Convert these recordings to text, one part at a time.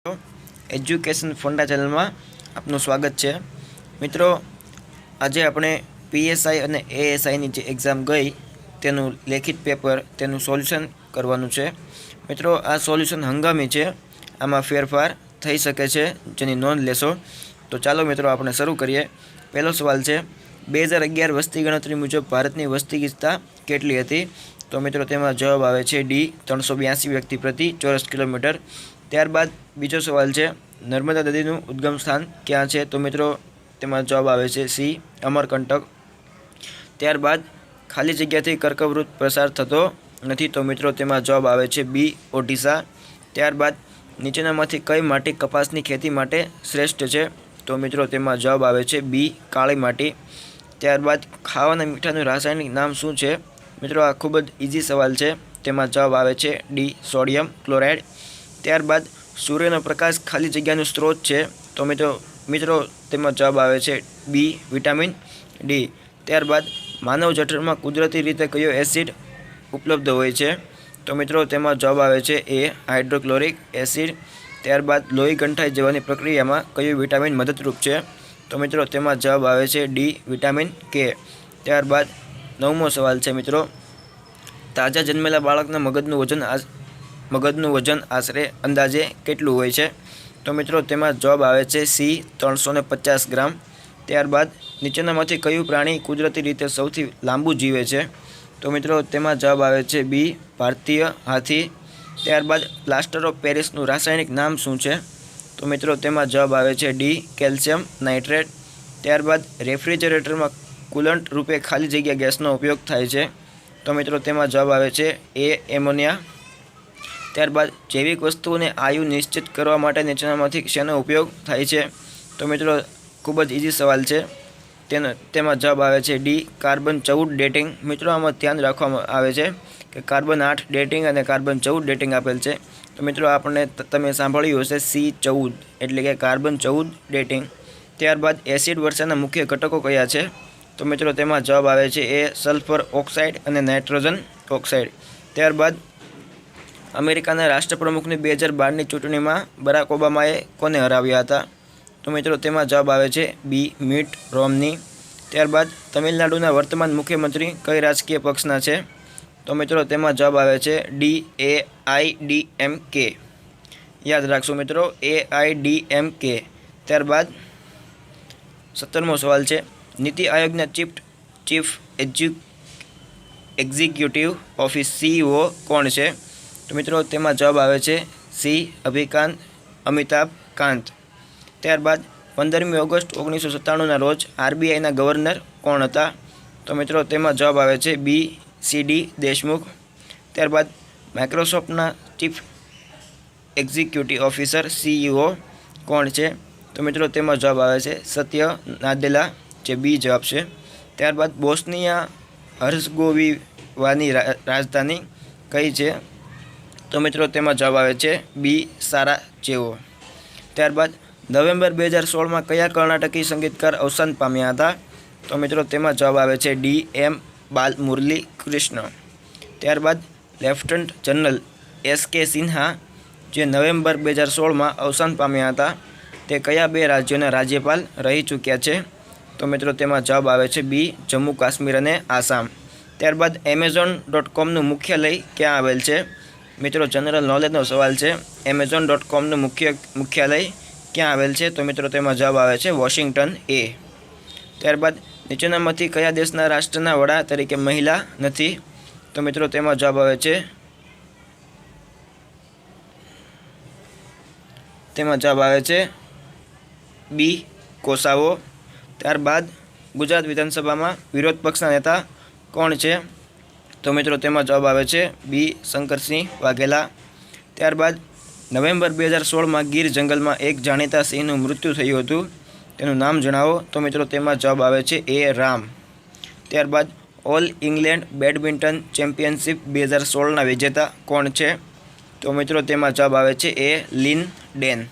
Education फंडा channel में आपनु स्वागत है। मित्रों, आज अपने पीएसआई और एएसआई नी एक्जाम गई तेनु लेखित पेपर तेनु सोल्यूशन करवानुं छे। मित्रों, आ सोल्यूशन हंगामी है, आमां फेरफार थई शके छे, जेनी नोंध लेशो। तो चलो मित्रों, आपणे शरू करीए। पहलो सवाल है 2011 वस्ती गणतरी मुजब भारतनी वस्ती गीचता केटली हती? तो मित्रों, तेमां जवाब आवे छे डी 382 व्यक्ति प्रति चौरस किलोमीटर। त्यारबाद बीजो सवाल है नर्मदा नदीનું उद्गम स्थान क्या है? तो मित्रों, तेमां जवाब आवे छे सी अमरकंटक। त्यारबाद खाली जग्याथी कर्कवृत्त प्रसार थतो नथी। तो मित्रों, तेमां जवाब आवे छे बी ओडिशा। त्यारबाद नीचेनामांथी कई माटी कपासनी खेती माटे श्रेष्ठ है? तो मित्रों, तेमां जवाब आवे छे बी काळी माटी। त्यारबाद खावाना मीठानुं रासायनिक नाम शुं छे? मित्रों, आ खूब ज इजी सवाल है, तेमां जवाब आवे छे डी सोडियम क्लोराइड। त्यारबाद सूर्यनो प्रकाश खाली जग्यानो स्त्रोत है? तो मित्रों तेमां जवाब आवे छे बी विटामिन डी। त्यारबाद मानव जठर में कुदरती रीते कयो एसिड उपलब्ध होय छे? तो मित्रों तेमां जवाब आवे छे ए हाइड्रोक्लोरिक एसिड। त्यारबाद लोही गंठाई जवानी प्रक्रिया में कयो विटामिन मददरूप है? तो मित्रों तेमां जवाब आवे छे डी विटामिन के। त्यारबाद 9मो सवाल है मित्रों, ताजा जन्मेला बाळकना मगजનું वजन आशरे अंदाजे केटલું હોય છે? तो मित्रों तेमां जवाब आवे छे सी 350 ग्राम। त्यारबाद नीचेनामांथी कयुं प्राणी कुदरती रीते सौथी लांबू जीवे छे? तो मित्रों तेमां जवाब आवे छे बी भारतीय हाथी। त्यारबाद प्लास्टर ऑफ पेरिसનું रासायनिक नाम शुं छे? तो मित्रों तेमां जवाब आवे छे डी केल्शियम नाइट्रेट। त्यारबाद रेफ्रिजरेटर में कूलंट रूपे खाली जग्या गैसनो उपयोग थाय छे? तो मित्रों तेमां जवाब आवे छे ए एमोनिया। त्यारबाद जैविक वस्तुओं ने आयु निश्चित करवा माटे नीचेनामांथी शेनो उपयोग थाय छे? तो मित्रों खूब ज इजी सवाल है, तेमां जवाब आवे छे डी कार्बन 14 डेटिंग। मित्रों आमां ध्यान राखवामां आवे छे कि कार्बन 8 डेटिंग और कार्बन 14 डेटिंग आपेल छे। तो मित्रों आपणे तमे सांभळ्युं हशे C14 एटले के कार्बन 14 डेटिंग। त्यारबाद एसिड वर्षाना मुख्य घटको कया छे? तो मित्रों तेमां जवाब आवे छे ए सल्फर ऑक्साइड और नाइट्रोजन ऑक्साइड। त्यारबाद अमेरिकाना राष्ट्रप्रमुखनी 2012 चूंटणी में बराक ओबामाए कोने हराव्या हता? तो मित्रों तेमां जवाब आवे छे बी मिट रोमनी। त्यारबाद तमिलनाडुना वर्तमान मुख्यमंत्री कई राजकीय पक्षना छे? तो मित्रों तेमां जवाब आवे छे डी AIDMK। याद राखशो मित्रों AIDMK। त्यारबाद 17मो सवाल है नीति आयोगना चीफ एक्जिक्यूटिव ऑफिस CEO कोण है? तो मित्रों तेमां जवाब आवे छे सी अमिताभ कांत। त्यारबाद 15 ऑगस्ट 1997 रोज RBI ना गवर्नर कोण हता? तो मित्रों तेमां जवाब आवे छे बी CD देशमुख। त्यारबाद माइक्रोसॉफ्टना चीफ एक्जिक्यूटिव ऑफिसर CEO कोण है? तो मित्रों तेमां जवाब आवे छे सत्य नादेला, जे बी जवाब है। त्यारबाद बोस्निया हर्ज़गोविनानी राजधानी कई है? तो मित्रों तेमां जवाब आवे छे बी साराजेवो। त्यारबाद नवेम्बर 2016 में कया कर्नाटकी संगीतकार अवसान पाम्या हता? तो मित्रों तेमां जवाब आवे छे डी M बालमुरली कृष्ण। त्यारबाद लेफ्टनंट जनरल SK सिन्हा जे नवेम्बर 2016 में अवसान पाम्या हता ते कया 2 राज्योना राज्यपाल रही चूक्या छे? तो मित्रों तेमां जवाब आवे छे बी जम्मू काश्मीर अने आसाम। त्यारबाद Amazon.com मुख्यालय क्या आवेल छे? मित्रों जनरल नॉलेजनो सवाल है, Amazon.com मुख्यालय क्या आवेल छे? तो मित्रों तेमां जवाब आवे छे वॉशिंगटन A। त्यारबाद नीचेनामांथी कया देशना राष्ट्રના वડા तरीके महिला नथी? तो मित्रों तेमां जवाब आवे छे बी कोसावो। त्यारबाद गुजरात विधानसभा में विरोध पक्षना नेता कोण है? तो मित्रों तेमां जवाब आवे छे बी शंकरसिंह वाघेला। त्यारबाद नवेम्बर 2016 में गीर जंगल में एक जाणीता सिंहનું मृत्यु थयुं हतुं, तेनुं नाम जणावो। तो मित्रों तेमां जवाब आवे छे ए राम। त्यारबाद ऑल इंग्लैंड बेडमिंटन चेम्पियनशीप 2016 विजेता कोण है? तो मित्रों तेमां जवाब आवे छे ए लिन डेन।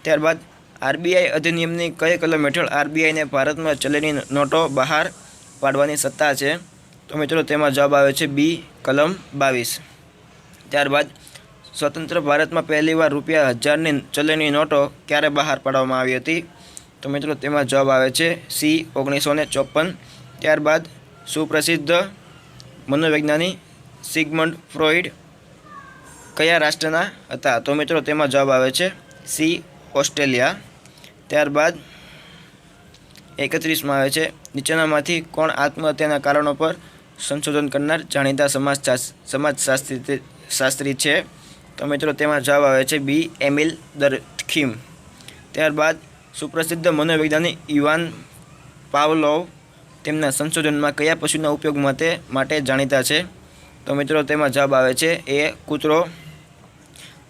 त्यारबाद RBI अधिनियमनी कई कलम हेठळ RBI ने भारत में चलनी नोटों बहार पाडवानी सत्ता है? तो मित्रों तेमां जवाब आवे छे बी कलम 22। त्यारबाद સ્વતંત્ર ભારતમાં પહેલીવાર ₹1000ની ચલણી નોટો ક્યારે બહાર પાડવામાં આવી હતી? તો મિત્રો તેમાં જવાબ આવે છે સી 1954. ત્યારબાદ સુપ્રસિદ્ધ મનોવૈજ્ઞાનિક સિગમન્ડ ફ્રોઇડ કયા રાષ્ટ્રના હતા? તો મિત્રો તેમાં જવાબ આવે છે સી ઓસ્ટ્રેલિયા. ત્યારબાદ 31માં આવે છે નીચેનામાંથી કોણ આત્મહત્યાના કારણો પર સંશોધન કરનાર જાણીતા સમાજશાસ્ત્રી છે? તો મિત્રો તેમાં જવાબ આવે છે બી એમિલ દર્કીમ. ત્યારબાદ સુપ્રસિદ્ધ મનોવૈજ્ઞાનિક ઇવાન પાવલોવ તેમના સંશોધનમાં કયા પશુના ઉપયોગ માટે જાણીતા છે? તો મિત્રો તેમાં જવાબ આવે છે એ કૂતરો.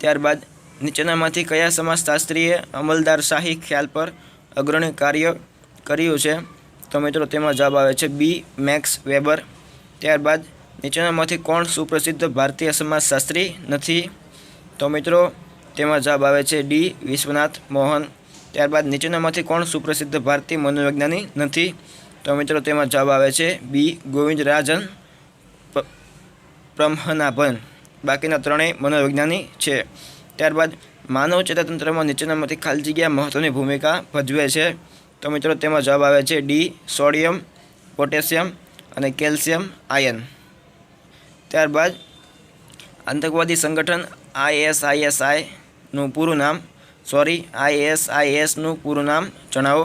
ત્યારબાદ નીચેનામાંથી કયા સમાજશાસ્ત્રીએ અમલદારશાહી ખ્યાલ પર અગ્રણી કાર્ય કર્યું છે? તો મિત્રો તેમાં જવાબ આવે છે બી મેક્સ વેબર. ત્યારબાદ નીચેનામાંથી કોણ સુપ્રસિદ્ધ ભારતીય સમાજશાસ્ત્રી નથી? તો મિત્રો તેમાં જવાબ આવે છે ડી વિશ્વનાથ મોહન. ત્યારબાદ નીચેનામાંથી કોણ સુપ્રસિદ્ધ ભારતીય મનોવૈજ્ઞાનિક નથી? તો મિત્રો તેમાં જવાબ આવે છે બી ગોવિંદરાજન બ્રહ્મનાભન. બાકીના ત્રણેય મનોવૈજ્ઞાનિક છે. ત્યારબાદ માનવ ચેતાતંત્રમાં નીચેનામાંથી ખાલી જગ્યા મહત્વની ભૂમિકા ભજવે છે? તો મિત્રો તેમાં જવાબ આવે છે ડી સોડિયમ, પોટેશિયમ અને કેલ્શિયમ આયન. ત્યારબાદ આતંકવાદી સંગઠન આઈએસઆઈએસનું પૂરું નામ જણાવો.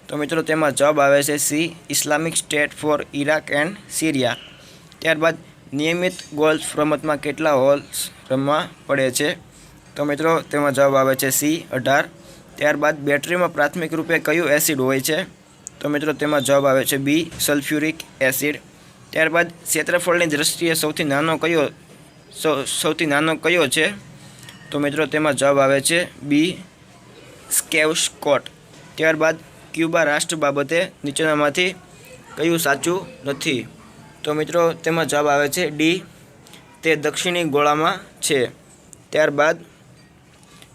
તો મિત્રો તેમાં જવાબ આવે છે C Islamic State for Iraq and Syria. ત્યારબાદ નિયમિત ગોલ્ફ રમતમાં કેટલા હોલ્સ રમવા પડે છે? તો મિત્રો તેમાં જવાબ આવે છે સી 18. ત્યારબાદ બેટરીમાં પ્રાથમિક રૂપે કયું એસિડ હોય છે? તો મિત્રો તેમાં જવાબ આવે છે બી સલ્ફ્યુરિક એસિડ. ત્યારબાદ ક્ષેત્રફળની દ્રષ્ટિએ સૌથી નાનો કયો છે? તો મિત્રો તેમાં જવાબ આવે છે બી સ્કેવસ્કોટ. ત્યારબાદ ક્યુબા રાષ્ટ્ર બાબતે નીચેનામાંથી કયું સાચું નથી? તો મિત્રો તેમાં જવાબ આવે છે ડી તે દક્ષિણી ગોળામાં છે. ત્યારબાદ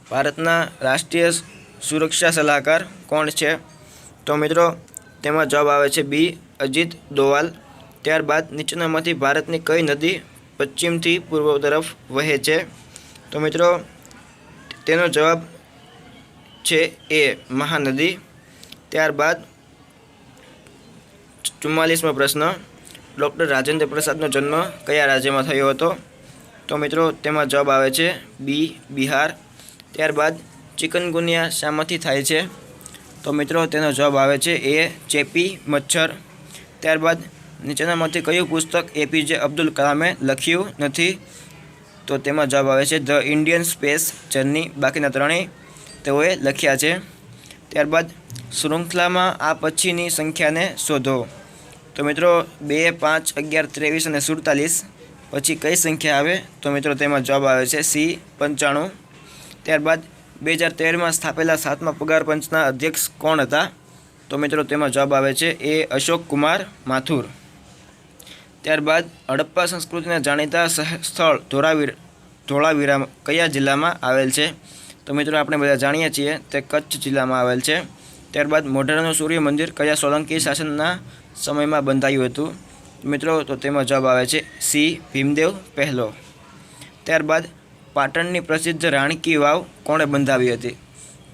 ભારતના રાષ્ટ્રીય સુરક્ષા સલાહકાર કોણ છે? તો મિત્રો તેમાં જવાબ આવે છે બી અજીત દોવાલ. ત્યારબાદ નીચેનામાંથી ભારતની કઈ નદી પશ્ચિમથી પૂર્વ તરફ વહે છે? તો મિત્રો તેનો જવાબ છે એ મહાનદી. ત્યારબાદ 44મો પ્રશ્ન ડૉક્ટર રાજેન્દ્ર પ્રસાદનો જન્મ કયા રાજ્યમાં થયો હતો? તો મિત્રો તેમાં જવાબ આવે છે બી બિહાર. ત્યારબાદ ચિકનગુનિયા શામાંથી થાય છે? તો મિત્રો તેનો જવાબ આવે છે એ ચેપી મચ્છર. ત્યારબાદ નીચેનામાંથી કયું પુસ્તક એપીજે અબ્દુલ કલામે લખ્યું નથી? તો તેમાં જવાબ આવે છે ધ ઇન્ડિયન સ્પેસ જર્ની. બાકીના ત્રણેય તેઓએ લખ્યા છે. ત્યારબાદ શૃંખલામાં આ પછીની સંખ્યાને શોધો. તો મિત્રો 2, 5, 11, 23 અને 47 પછી કઈ સંખ્યા આવે? તો મિત્રો તેમાં જવાબ આવે છે સી 95. ત્યારબાદ 2013માં સ્થાપેલા 7મા પગાર પંચના અધ્યક્ષ કોણ હતા? તો મિત્રો તેમાં જવાબ આવે છે એ અશોક કુમાર માથુર. ત્યારબાદ હડપ્પા સંસ્કૃતિના જાણીતા સ્થળ ધોળાવીરા કયા જિલ્લામાં આવેલ છે? તો મિત્રો આપણે બધા જાણીએ છીએ તે કચ્છ જિલ્લામાં આવેલ છે. ત્યારબાદ મોઢેરાનું સૂર્ય મંદિર કયા સોલંકી શાસનના સમયમાં બંધાયું હતું? મિત્રો તો તેમાં જવાબ આવે છે સી ભીમદેવ પહેલો. ત્યારબાદ પાટણની પ્રસિદ્ધ રાણી કી વાવ કોણે બંધાવી હતી?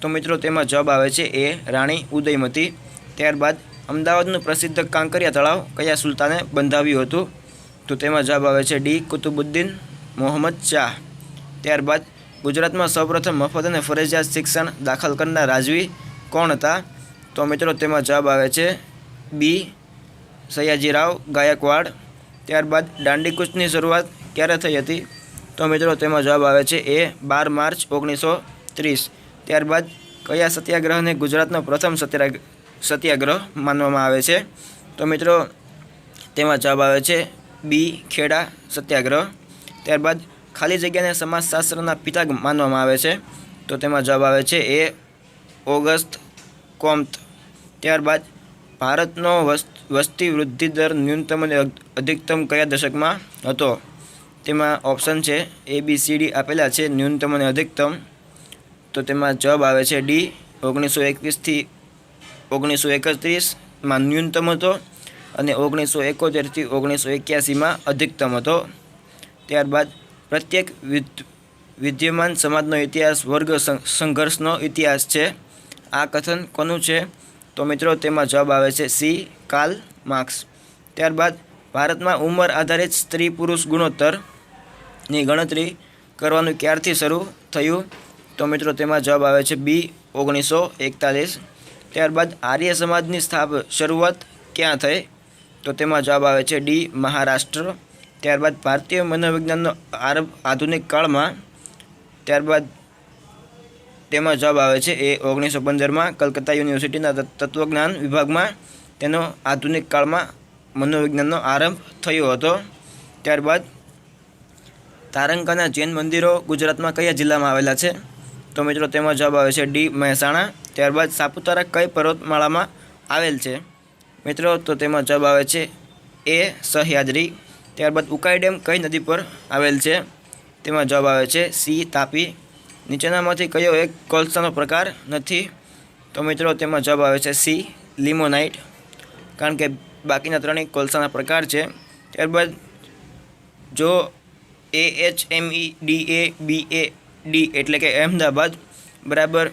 તો મિત્રો તેમાં જવાબ આવે છે એ રાણી ઉદયમતી. ત્યારબાદ અમદાવાદનું પ્રસિદ્ધ કાંકરિયા તળાવ કયા સુલતાને બંધાવ્યું હતું? તો તેમાં જવાબ આવે છે ડી કુતુબુદ્દીન મોહમ્મદ શાહ. ત્યારબાદ ગુજરાતમાં સૌપ્રથમ મફત અને ફરજિયાત શિક્ષણ દાખલ કરનાર રાજવી કોણ હતા? તો મિત્રો તેમાં જવાબ આવે છે બી સયાજીરાવ ગાયકવાડ. ત્યારબાદ દાંડીકૂચની શરૂઆત ક્યારે થઈ હતી? તો મિત્રો તેમાં જવાબ આવે છે એ 12 માર્ચ 1930. ત્યારબાદ કયા સત્યાગ્રહને ગુજરાતનો પ્રથમ સત્યાગ્રહ માનવામાં આવે છે? તો મિત્રો તેમાં જવાબ આવે છે બી ખેડા સત્યાગ્રહ. ત્યારબાદ ખાલી જગ્યાને સમાજશાસ્ત્રના પિતા માનવામાં આવે છે. તો તેમાં જવાબ આવે છે એ ઓગસ્ટ કોમ્ત. ત્યારબાદ ભારતનો વસ્તી વૃદ્ધિ દર ન્યૂનતમ અને અધિકતમ કયા દશકમાં હતો? તેમાં ઓપ્શન છે ABCD આપેલા છે ન્યૂનતમ અને અધિકતમ. તો તેમાં જવાબ આવે છે ડી 1921થી 1931માં ન્યૂનતમ હતો અને 1971થી 1981માં અધિકતમ હતો. ત્યારબાદ પ્રત્યેક વિદ્યમાન સમાજનો ઇતિહાસ વર્ગ સંઘર્ષનો ઇતિહાસ છે. આ કથન કોનું છે? તો મિત્રો તેમાં જવાબ આવે છે સી. Karl marks. ત્યારબાદ ભારતમાં ઉંમર આધારિત સ્ત્રી પુરુષ ગુણોત્તરની ગણતરી કરવાનું ક્યારથી શરૂ થયું? તો મિત્રો તેમાં જવાબ આવે છે બી. 1941. ત્યારબાદ આર્ય સમાજની શરૂઆત ક્યાં થઈ? તો તેમાં જવાબ આવે છે ડી. મહારાષ્ટ્ર. ત્યારબાદ ભારતીય મનોવિજ્ઞાનનો આરંભ આધુનિક કાળમાં. ત્યારબાદ તેમાં જવાબ આવે છે એ 1915માં કલકત્તા યુનિવર્સિટીના તત્વજ્ઞાન વિભાગમાં તેનો આધુનિક કાળમાં મનોવિજ્ઞાનનો આરંભ થયો હતો. ત્યારબાદ તારંગાના જૈન મંદિરો ગુજરાતમાં કયા જિલ્લામાં આવેલા છે? તો મિત્રો તેમાં જવાબ આવે છે ડી. મહેસાણા. ત્યારબાદ સાપુતારા કઈ પર્વતમાળામાં આવેલ છે? મિત્રો તો તેમાં જવાબ આવે છે એ. સહ્યાદ્રી. ત્યારબાદ ઉકાઈ ડેમ કઈ નદી પર આવેલ છે? તેમાં જવાબ આવે છે સી. તાપી. નીચેનામાંથી કયો એક કોલસાનો પ્રકાર નથી? તો મિત્રો તેમાં જવાબ આવે છે સી. લિમોનાઇટ. કારણ કે બાકીના ત્રણેય કોલસાના પ્રકાર છે. ત્યારબાદ જો AHMEDABAD એટલે કે અહેમદાબાદ બરાબર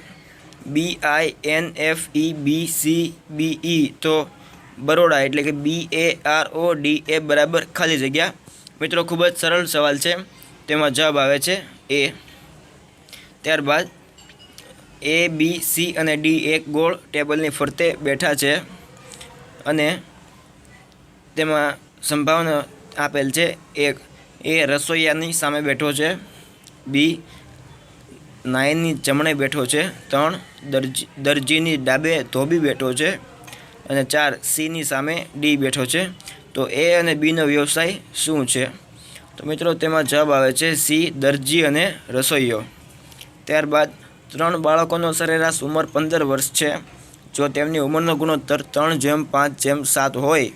BINFEBCBE તો બરોડા એટલે કે BARODA બરાબર ખાલી જગ્યા. મિત્રો ખૂબ જ સરળ સવાલ છે. તેમાં જવાબ આવે છે એ. ત્યારબાદ A, B, C અને D એક ગોળ ટેબલની ફરતે બેઠા છે અને તેમાં સંભાવના આપેલ છે. એક, એ રસોઈયાની સામે બેઠો છે. બી, નાયની જમણે બેઠો છે. 3, દરજીની ડાબે ધોબી બેઠો છે. અને 4, સીની સામે ડી બેઠો છે. તો એ અને બીનો વ્યવસાય શું છે? તો મિત્રો તેમાં જવાબ આવે છે સી. દરજી અને રસોઈયો. ત્યારબાદ 3 બાળકોનો સરેરાશ ઉંમર 15 વર્ષ છે. જો તેમની ઉંમરનો ગુણોત્તર 3:5:7 હોય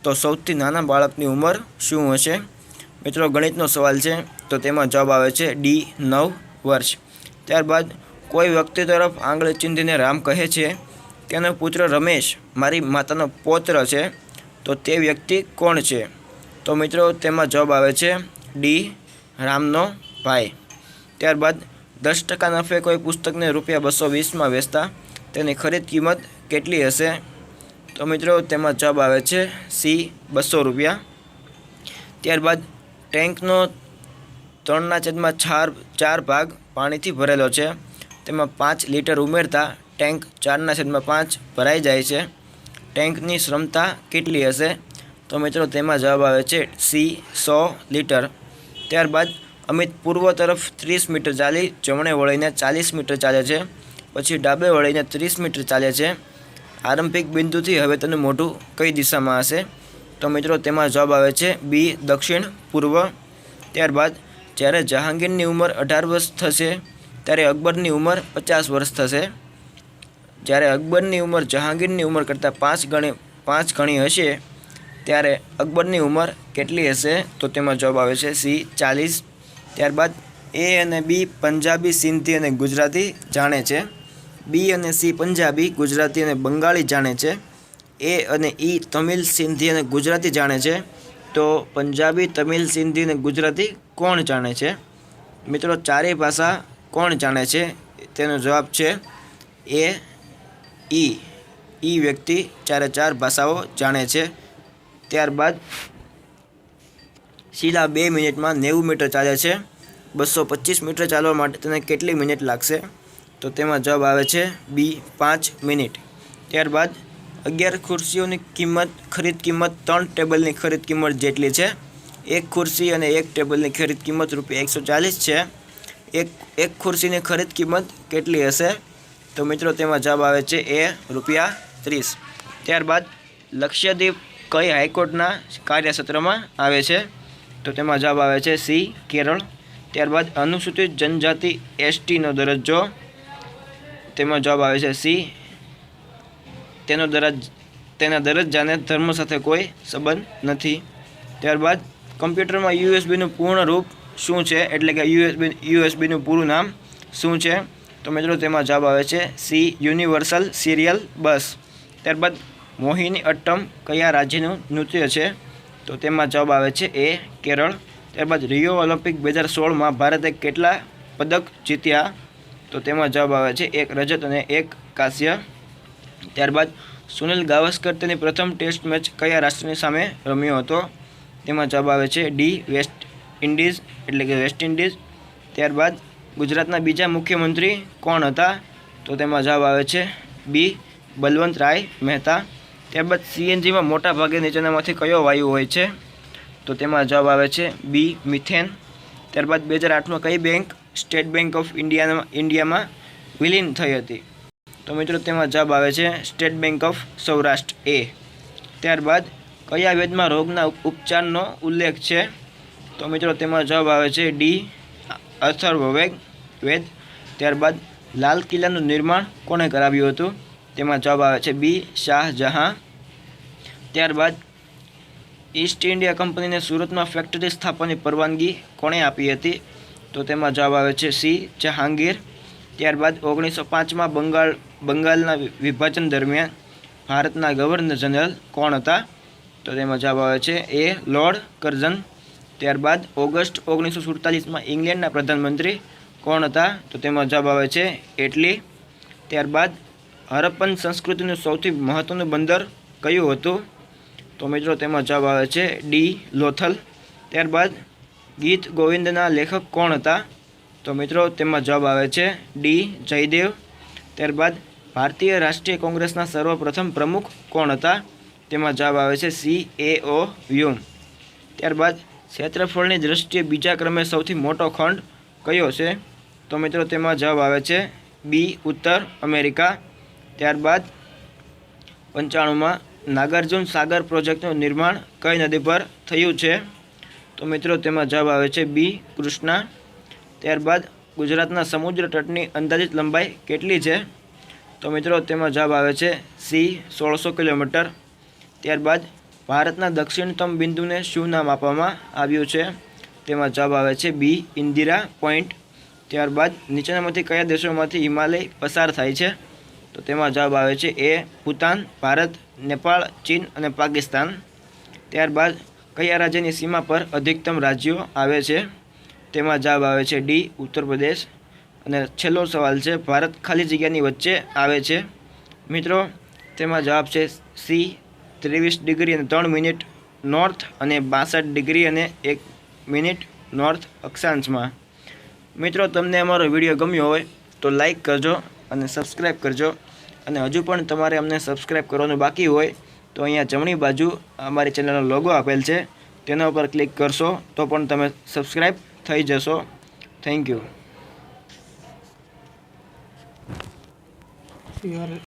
તો સૌથી નાના બાળકની ઉંમર શું હશે? મિત્રો ગણિતનો સવાલ છે. તો તેમાં જવાબ આવે છે ડી. 9 વર્ષ. ત્યારબાદ કોઈ વ્યક્તિ તરફ આંગળી ચીંધીને રામ કહે છે તેનો પુત્ર રમેશ મારી માતાનો પૌત્ર છે. તો તે વ્યક્તિ કોણ છે? તો મિત્રો તેમાં જવાબ આવે છે ડી. રામનો ભાઈ. ત્યારબાદ 10% નફે કોઈ પુસ્તકને ₹220માં વેચતા તેની ખરીદ કિંમત કેટલી હશે? તો મિત્રો તેમાં જવાબ આવે છે સી. ₹200. ત્યારબાદ ટેન્કનો 3/4 ભાગ પાણીથી ભરેલો છે. તેમાં 5 લીટર ઉમેરતા ટેન્ક 4/5 ભરાઈ જાય છે. ટેન્કની ક્ષમતા કેટલી હશે? તો મિત્રો તેમાં જવાબ આવે છે સી. 100 લીટર. ત્યારબાદ અમિત પૂર્વ તરફ 30 મીટર ચાલી જમણે વળીને 40 મીટર ચાલે છે. પછી ડાબે વળીને 30 મીટર ચાલે છે. આરંભિક બિંદુથી હવે તેનું મોઢું કઈ દિશામાં હશે? તો મિત્રો તેમાં જવાબ આવે છે બી. દક્ષિણ પૂર્વ. ત્યારબાદ જ્યારે જહાંગીરની ઉંમર 18 વર્ષ થશે ત્યારે અકબરની ઉંમર 50 વર્ષ થશે. જ્યારે અકબરની ઉંમર જહાંગીરની ઉંમર કરતાં 5 ગણી હશે ત્યારે અકબરની ઉંમર કેટલી હશે? તો તેમાં જવાબ આવે છે સી. 40. ત્યારબાદ એ અને બી પંજાબી, સિંધી અને ગુજરાતી જાણે છે. બી અને સી પંજાબી, ગુજરાતી અને બંગાળી જાણે છે. એ અને ઈ તમિલ, સિંધી અને ગુજરાતી જાણે છે. તો પંજાબી, તમિલ, સિંધી અને ગુજરાતી કોણ જાણે છે? મિત્રો ચારેય ભાષા કોણ જાણે છે? તેનો જવાબ છે એ. ઈ વ્યક્તિ 4 ભાષાઓ જાણે છે. ત્યારબાદ શીલા 2 મિનિટમાં 90 મીટર ચાલે છે. 225 મીટર ચાલવા માટે તેને કેટલી મિનિટ લાગશે? તો તેમાં જવાબ આવે છે બી. 5 મિનિટ. ત્યારબાદ 11 ખુરશીઓની ખરીદ કિંમત 3 ટેબલની ખરીદ કિંમત જેટલી છે. 1 ખુરશી અને 1 ટેબલની ખરીદ કિંમત ₹140 છે. એક ખુરશીની ખરીદ કિંમત કેટલી હશે? તો મિત્રો તેમાં જવાબ આવે છે એ. ₹30. ત્યારબાદ લક્ષદ્વીપ કઈ હાઈકોર્ટના કાર્યક્ષેત્રમાં આવે છે? તો તેમાં જવાબ આવે છે સી. કેરળ. ત્યારબાદ અનુસૂચિત જનજાતિ STનો દરજ્જો. તેમાં જવાબ આવે છે સી. તેના દરજ્જાને ધર્મ સાથે કોઈ સંબંધ નથી. ત્યારબાદ કમ્પ્યુટરમાં USBનું પૂર્ણ રૂપ શું છે? એટલે કે USBનું પૂરું નામ શું છે? તો મિત્રો તેમાં જવાબ આવે છે સી. યુનિવર્સલ સિરિયલ બસ. ત્યારબાદ મોહિની અટ્ટમ કયા રાજ્યનું નૃત્ય છે? તો તેમાં જવાબ આવે છે એ. કેરળ. ત્યારબાદ રિયો ઓલિમ્પિક 2016માં ભારતે કેટલા પદક જીત્યા? તો તેમાં જવાબ આવે છે 1 રજત અને 1 કાંસ્ય. ત્યારબાદ સુનિલ ગાવસ્કર તેની પ્રથમ ટેસ્ટ મેચ કયા રાષ્ટ્રની સામે રમ્યો હતો? તેમાં જવાબ આવે છે ડી વેસ્ટ ઇન્ડિઝ એટલે કે વેસ્ટ ઇન્ડિઝ. ત્યારબાદ ગુજરાતના બીજા મુખ્યમંત્રી કોણ હતા? તો તેમાં જવાબ આવે છે બી બલવંતરાય મહેતા. ત્યારબાદ સીએનજીમાં મોટા ભાગે નીચેનામાંથી કયો વાયુ હોય છે? તો તેમાં જવાબ આવે છે બી મિથેન. ત્યારબાદ 2008માં કઈ બેંક સ્ટેટ બેંક ઓફ ઇન્ડિયામાં વિલીન થઈ હતી? તો મિત્રો તેમાં જવાબ આવે છે સ્ટેટ બેંક ઓફ સૌરાષ્ટ્ર એ. ત્યારબાદ કયા વેદમાં રોગના ઉપચારનો ઉલ્લેખ છે? તો મિત્રો તેમાં જવાબ આવે છે ડી અથર્વવેદ વેદ. ત્યારબાદ લાલ કિલ્લાનું નિર્માણ કોણે કરાવ્યું હતું? તેમાં જવાબ આવે છે બી શાહજહાં. ત્યારબાદ ઈસ્ટ ઇન્ડિયા કંપનીને સુરતમાં ફેક્ટરી સ્થાપવાની પરવાનગી કોણે આપી હતી? તો તેમાં જવાબ આવે છે સી જહાંગીર. ત્યારબાદ 1905માં બંગાળના વિભાજન દરમિયાન ભારતના ગવર્નર જનરલ કોણ હતા? તો તેમાં જવાબ આવે છે એ લોર્ડ કર્ઝન. ત્યારબાદ ઓગસ્ટ 1947માં ઇંગ્લેન્ડના પ્રધાનમંત્રી કોણ હતા? તો તેમાં જવાબ આવે છે એટલી. ત્યારબાદ હરપ્પન સંસ્કૃતિનું સૌથી મહત્ત્વનું બંદર કયું હતું? તો મિત્રો તેમાં જવાબ આવે છે ડી લોથલ. ત્યારબાદ ગીત ગોવિંદના લેખક કોણ હતા? તો મિત્રો તેમાં જવાબ આવે છે ડી જયદેવ. ત્યારબાદ ભારતીય રાષ્ટ્રીય કોંગ્રેસના સર્વપ્રથમ પ્રમુખ કોણ હતા? તેમાં જવાબ આવે છે CAO વ્યુમ. ત્યારબાદ ક્ષેત્રફળની દ્રષ્ટિએ બીજા ક્રમે સૌથી મોટો ખંડ કયો છે? તો મિત્રો તેમાં જવાબ આવે છે બી ઉત્તર અમેરિકા. ત્યારબાદ 95માં નાગાર્જુન સાગર પ્રોજેક્ટનું નિર્માણ કઈ નદી પર થયું છે? તો મિત્રો તેમાં જવાબ આવે છે બી કૃષ્ણા. ત્યારબાદ ગુજરાતના સમુદ્ર તટની અંદાજિત લંબાઈ કેટલી છે? તો મિત્રો તેમાં જવાબ આવે છે સી 1600 કિલોમીટર. ત્યારબાદ ભારતના દક્ષિણતમ બિંદુને શું નામ આપવામાં આવ્યું છે? તેમાં જવાબ આવે છે બી ઇન્દિરા પોઈન્ટ. ત્યારબાદ નીચેનામાંથી કયા દેશોમાંથી હિમાલય પસાર થાય છે? તો તેમાં જવાબ આવે છે એ ભૂતાન, ભારત, નેપાળ, ચીન અને પાકિસ્તાન. ત્યારબાદ કયા રાજ્યની સીમા પર અધિકતમ રાજ્યો આવે છે? તેમાં જવાબ આવે છે ડી ઉત્તર પ્રદેશ. અને છેલ્લો સવાલ છે ભારત ખાલી જગ્યાની વચ્ચે આવે છે? મિત્રો તેમાં જવાબ છે સી 23 ડિગ્રી અને 3 મિનિટ નોર્થ અને 62 ડિગ્રી અને 1 મિનિટ નોર્થ અક્ષાંશમાં. મિત્રો તમને અમારો વિડીયો ગમ્યો હોય તો લાઈક કરજો અને સબસ્ક્રાઈબ કરજો. અને હજુ પણ તમારે અમને સબસ્ક્રાઈબ કરવાનું બાકી હોય તો અહીંયા જમણી બાજુ અમારી ચેનલનો લોગો આપેલ છે, તેના ઉપર ક્લિક કરશો તો પણ તમે સબસ્ક્રાઈબ થઈ જશો. Thank you.